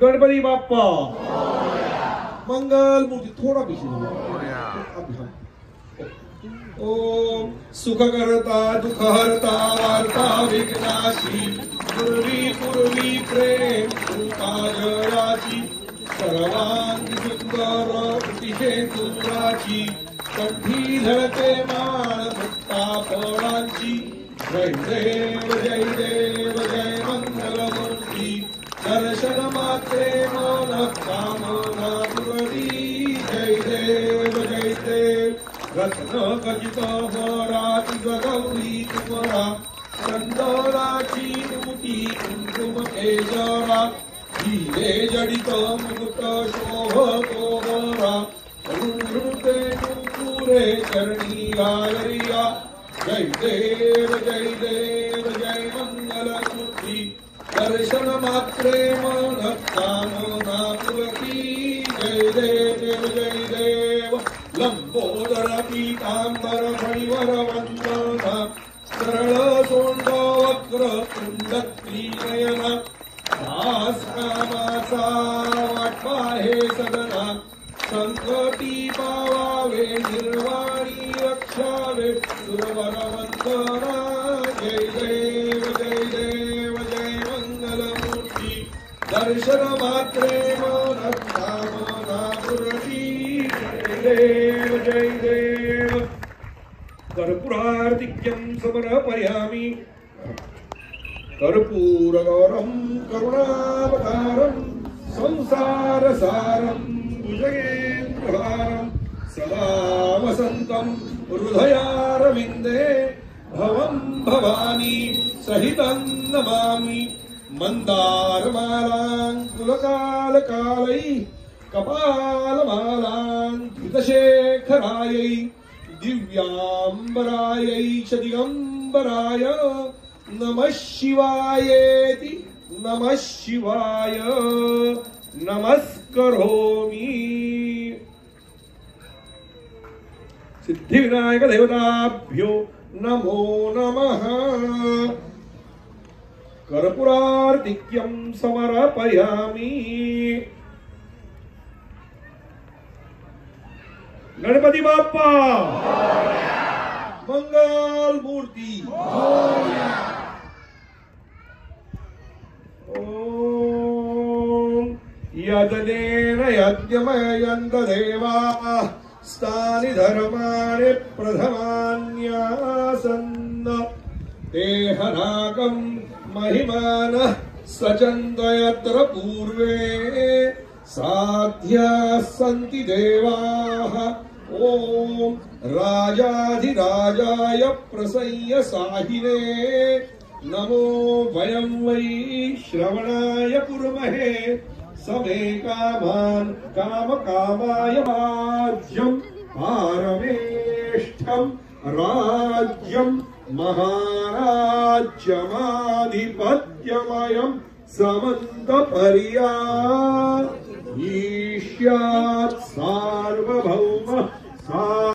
गणपती बाप्पा मंगल मूर्ती थोड़ा पीछे ओम सुखकर्ता दुखहर्ता वार्ता विघ्नाशी पूर्वी पूर्वी प्रेम सुता जयाची सर्वांगी सुंदर अतिशय सुंदराची कंठी झळके माळ मुक्ता फळांची जय देव जय मंगल मूर्ती दर्शन मात्रे मन कामना पुरवी जय देव रत्न खचित होराती गौरी तुमरा चंदनाची मुठी कुंकुम केजरा हिरे जडित मुकुट शोभतो होरा रुते नुपुरे चरणी गालरिया जय देव जय मंगल मूर्ती दर्शन मात्रे मन कामना पुरती जय देव लंबोदर पीतांबर फणिवर वंदना सरळ सोंड वक्र कुंड त्रिनयन दास कामाचा वाटवा हे सदना संकटी पावावे निर्वाणी रक्षावे सुरवर वंदना जय देव जय मंगल मूर्ती दर्शन मात्रे मन कामना पुरती जय देव कर्पूरार्तिक्यं समर्पयामि कर्पूरगौरं करुणावतारं संसारसारं भुजगेन्द्रहारं सदा वसन्तं हृदयारविन्दे भवं भवानी सहितं नमामि मन्दारमालाङ्कुलकालकालै कपालमालां धृतशेखरायै दिव्याम्बरायै च दिगम्बराय नमः शिवायेति नमः शिवाय नमस्करोमि। सिद्धिविनायक देवताभ्यो नमो नमः। कर्पूरार्तिक्यं समर्पयामि। गणपति बाप्पा मंगल मूर्ति ओम यदनेन यज्ञमयन्त देवाः स्थानि धर्माणि प्रथमान्यासन् तेहनाकं महिमानः सचन्द यत्र पूर्वे साध्याः सन्ति देवाः ओम राजाधिराजाय प्रसय्य साहिने नमो वयं वै श्रवणाय कुर्महे समे कामान् कामकामाय राज्यं पारमेष्ठं राज्यं महाराज्यमाधिपत्यमयं समन्तपर्या ईश्यात् सार्वभौम